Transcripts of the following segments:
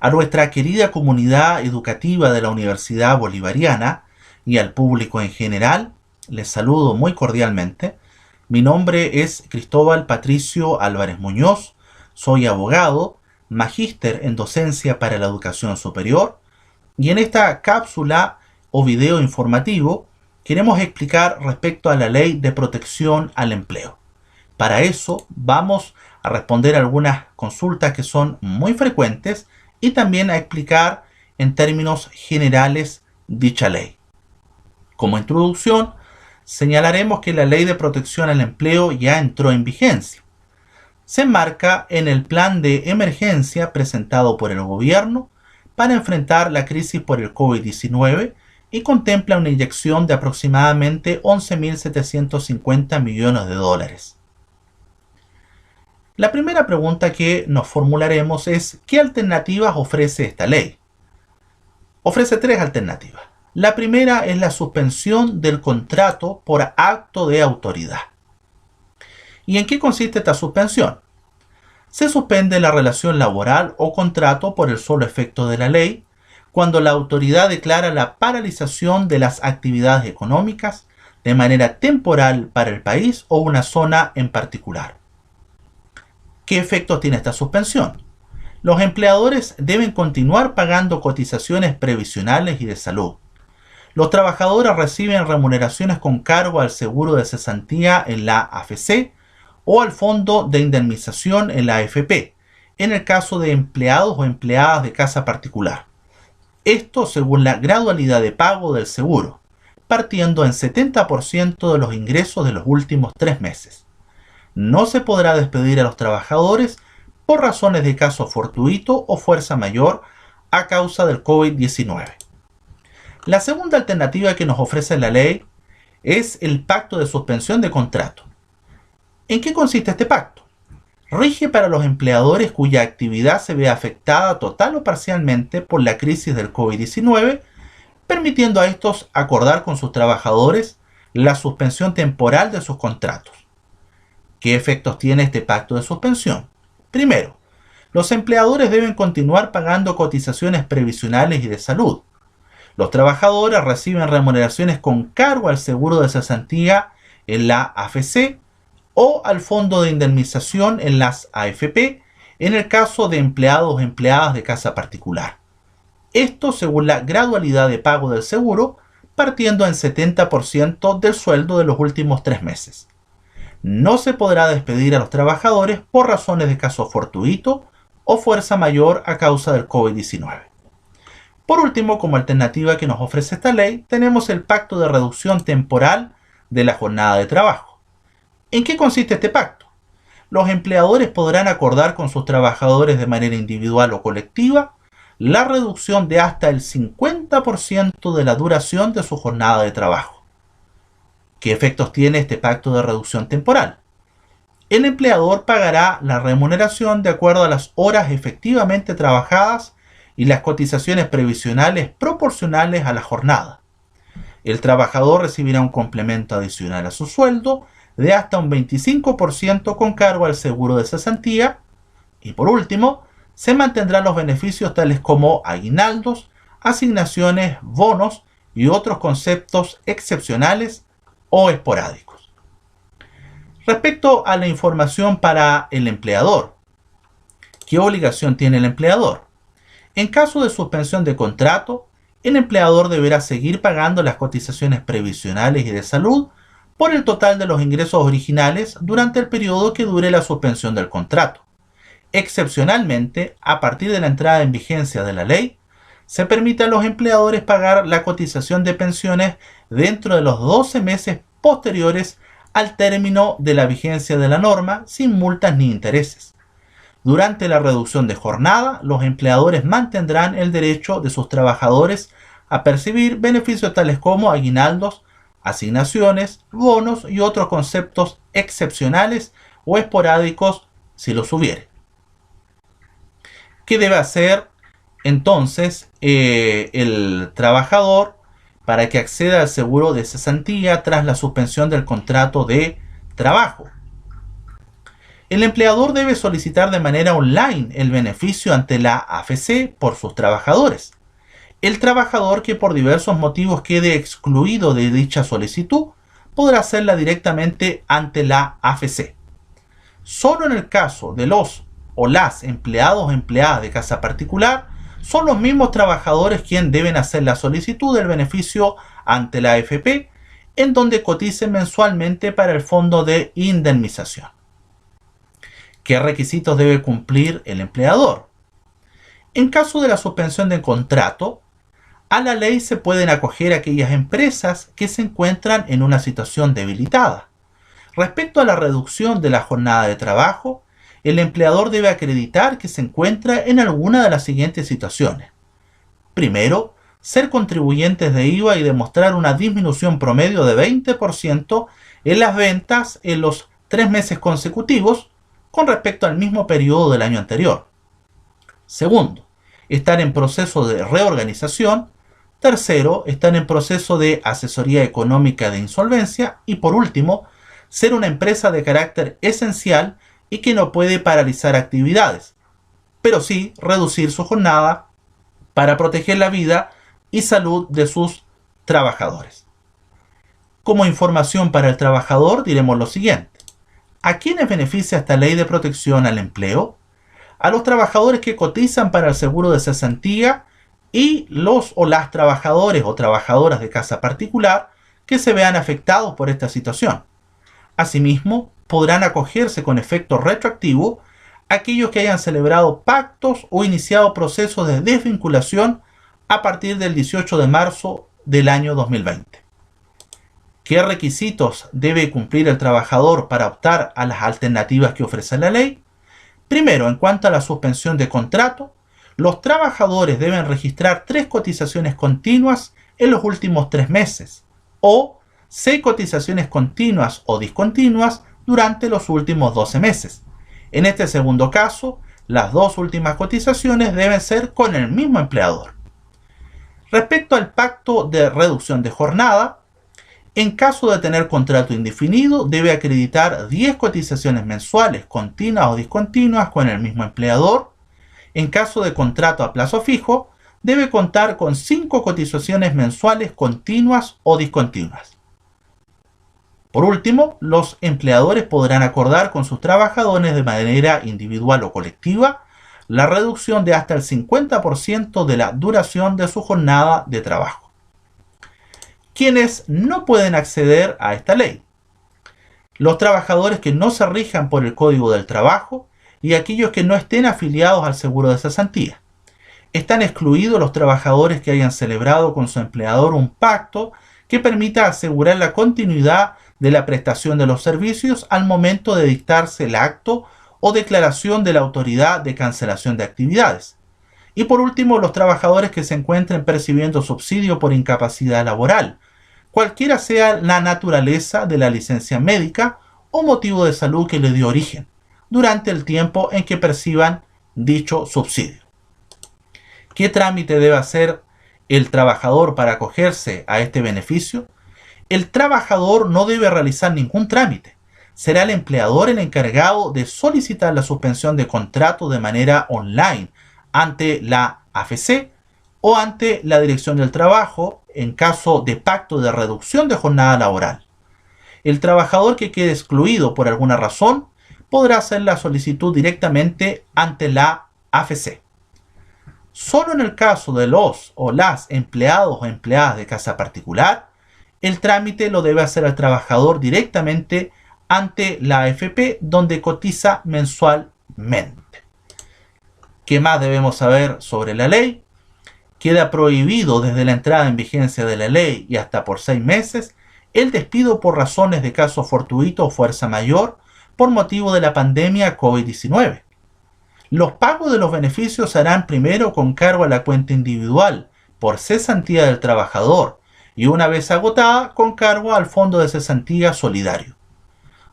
A nuestra querida comunidad educativa de la Universidad Bolivariana y al público en general, les saludo muy cordialmente. Mi nombre es Cristóbal Patricio Álvarez Muñoz, soy abogado, magíster en docencia para la educación superior, y en esta cápsula o video informativo queremos explicar respecto a la Ley de Protección al Empleo. Para eso vamos a responder algunas consultas que son muy frecuentes y también a explicar en términos generales dicha ley. Como introducción, señalaremos que la Ley de Protección al Empleo ya entró en vigencia. Se enmarca en el plan de emergencia presentado por el gobierno para enfrentar la crisis por el COVID-19 y contempla una inyección de aproximadamente 11.750 millones de dólares. La primera pregunta que nos formularemos es: ¿qué alternativas ofrece esta ley? Ofrece tres alternativas. La primera es la suspensión del contrato por acto de autoridad. ¿Y en qué consiste esta suspensión? Se suspende la relación laboral o contrato por el solo efecto de la ley cuando la autoridad declara la paralización de las actividades económicas de manera temporal para el país o una zona en particular. ¿Qué efectos tiene esta suspensión? Los empleadores deben continuar pagando cotizaciones previsionales y de salud. Los trabajadores reciben remuneraciones con cargo al seguro de cesantía en la AFC o al fondo de indemnización en la AFP, en el caso de empleados o empleadas de casa particular. Esto según la gradualidad de pago del seguro, partiendo en 70% de los ingresos de los últimos 3 meses. No se podrá despedir a los trabajadores por razones de caso fortuito o fuerza mayor a causa del COVID-19. La segunda alternativa que nos ofrece la ley es el pacto de suspensión de contrato. ¿En qué consiste este pacto? Rige para los empleadores cuya actividad se ve afectada total o parcialmente por la crisis del COVID-19, permitiendo a estos acordar con sus trabajadores la suspensión temporal de sus contratos. ¿Qué efectos tiene este pacto de suspensión? Primero, los empleadores deben continuar pagando cotizaciones previsionales y de salud. Los trabajadores reciben remuneraciones con cargo al seguro de cesantía en la AFC o al fondo de indemnización en las AFP en el caso de empleados o empleadas de casa particular. Esto según la gradualidad de pago del seguro, partiendo en 70% del sueldo de los últimos 3 meses. No se podrá despedir a los trabajadores por razones de caso fortuito o fuerza mayor a causa del COVID-19. Por último, como alternativa que nos ofrece esta ley, tenemos el pacto de reducción temporal de la jornada de trabajo. ¿En qué consiste este pacto? Los empleadores podrán acordar con sus trabajadores de manera individual o colectiva la reducción de hasta el 50% de la duración de su jornada de trabajo. ¿Qué efectos tiene este pacto de reducción temporal? El empleador pagará la remuneración de acuerdo a las horas efectivamente trabajadas y las cotizaciones previsionales proporcionales a la jornada. El trabajador recibirá un complemento adicional a su sueldo de hasta un 25% con cargo al seguro de cesantía. Y por último, se mantendrán los beneficios tales como aguinaldos, asignaciones, bonos y otros conceptos excepcionales o esporádicos. Respecto a la información para el empleador, ¿qué obligación tiene el empleador? En caso de suspensión de contrato, el empleador deberá seguir pagando las cotizaciones previsionales y de salud por el total de los ingresos originales durante el periodo que dure la suspensión del contrato. Excepcionalmente, a partir de la entrada en vigencia de la ley, se permite a los empleadores pagar la cotización de pensiones dentro de los 12 meses posteriores al término de la vigencia de la norma, sin multas ni intereses. Durante la reducción de jornada, los empleadores mantendrán el derecho de sus trabajadores a percibir beneficios tales como aguinaldos, asignaciones, bonos y otros conceptos excepcionales o esporádicos si los hubiere. ¿Qué debe hacer entonces el trabajador para que acceda al seguro de cesantía tras la suspensión del contrato de trabajo? El empleador debe solicitar de manera online el beneficio ante la AFC por sus trabajadores. El trabajador que por diversos motivos quede excluido de dicha solicitud podrá hacerla directamente ante la AFC. Solo en el caso de los o las empleados o empleadas de casa particular, son los mismos trabajadores quienes deben hacer la solicitud del beneficio ante la AFP, en donde coticen mensualmente para el fondo de indemnización. ¿Qué requisitos debe cumplir el empleador? En caso de la suspensión del contrato, a la ley se pueden acoger aquellas empresas que se encuentran en una situación debilitada. Respecto a la reducción de la jornada de trabajo, el empleador debe acreditar que se encuentra en alguna de las siguientes situaciones. Primero, ser contribuyentes de IVA y demostrar una disminución promedio de 20% en las ventas en los 3 meses consecutivos con respecto al mismo periodo del año anterior. Segundo, estar en proceso de reorganización. Tercero, estar en proceso de asesoría económica de insolvencia. Y por último, ser una empresa de carácter esencial y que no puede paralizar actividades, pero sí reducir su jornada para proteger la vida y salud de sus trabajadores. Como información para el trabajador diremos lo siguiente. ¿A quiénes beneficia esta ley de protección al empleo? A los trabajadores que cotizan para el seguro de cesantía y los o las trabajadores o trabajadoras de casa particular que se vean afectados por esta situación. Asimismo, podrán acogerse con efecto retroactivo aquellos que hayan celebrado pactos o iniciado procesos de desvinculación a partir del 18 de marzo del año 2020. ¿Qué requisitos debe cumplir el trabajador para optar a las alternativas que ofrece la ley? Primero, en cuanto a la suspensión de contrato, los trabajadores deben registrar 3 cotizaciones continuas en los últimos 3 meses o 6 cotizaciones continuas o discontinuas durante los últimos 12 meses. En este segundo caso, las 2 últimas cotizaciones deben ser con el mismo empleador. Respecto al pacto de reducción de jornada, en caso de tener contrato indefinido, debe acreditar 10 cotizaciones mensuales continuas o discontinuas con el mismo empleador. En caso de contrato a plazo fijo, debe contar con 5 cotizaciones mensuales continuas o discontinuas. Por último, los empleadores podrán acordar con sus trabajadores de manera individual o colectiva la reducción de hasta el 50% de la duración de su jornada de trabajo. ¿Quiénes no pueden acceder a esta ley? Los trabajadores que no se rijan por el Código del Trabajo y aquellos que no estén afiliados al seguro de cesantía. Están excluidos los trabajadores que hayan celebrado con su empleador un pacto que permita asegurar la continuidad de la prestación de los servicios al momento de dictarse el acto o declaración de la autoridad de cancelación de actividades. Y por último, los trabajadores que se encuentren percibiendo subsidio por incapacidad laboral, cualquiera sea la naturaleza de la licencia médica o motivo de salud que le dio origen, durante el tiempo en que perciban dicho subsidio. ¿Qué trámite debe hacer el trabajador para acogerse a este beneficio? El trabajador no debe realizar ningún trámite. Será el empleador el encargado de solicitar la suspensión de contrato de manera online ante la AFC o ante la Dirección del Trabajo en caso de pacto de reducción de jornada laboral. El trabajador que quede excluido por alguna razón podrá hacer la solicitud directamente ante la AFC. Solo en el caso de los o las empleados o empleadas de casa particular, el trámite lo debe hacer el trabajador directamente ante la AFP, donde cotiza mensualmente. ¿Qué más debemos saber sobre la ley? Queda prohibido desde la entrada en vigencia de la ley y hasta por 6 meses el despido por razones de caso fortuito o fuerza mayor por motivo de la pandemia COVID-19. Los pagos de los beneficios se harán primero con cargo a la cuenta individual por cesantía del trabajador y una vez agotada con cargo al Fondo de Cesantía Solidario.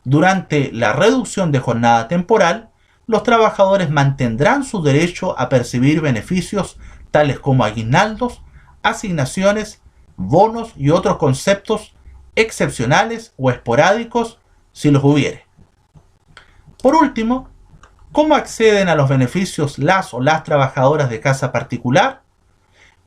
Durante la reducción de jornada temporal, los trabajadores mantendrán su derecho a percibir beneficios tales como aguinaldos, asignaciones, bonos y otros conceptos excepcionales o esporádicos si los hubiere. Por último, ¿cómo acceden a los beneficios las o las trabajadoras de casa particular?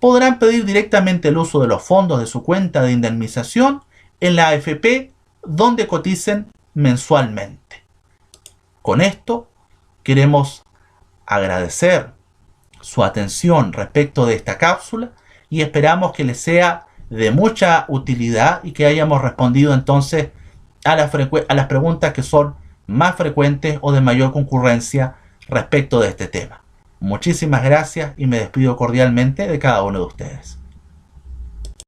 Podrán pedir directamente el uso de los fondos de su cuenta de indemnización en la AFP donde coticen mensualmente. Con esto queremos agradecer su atención respecto de esta cápsula y esperamos que les sea de mucha utilidad y que hayamos respondido entonces a las preguntas que son más frecuentes o de mayor concurrencia respecto de este tema. Muchísimas gracias y me despido cordialmente de cada uno de ustedes.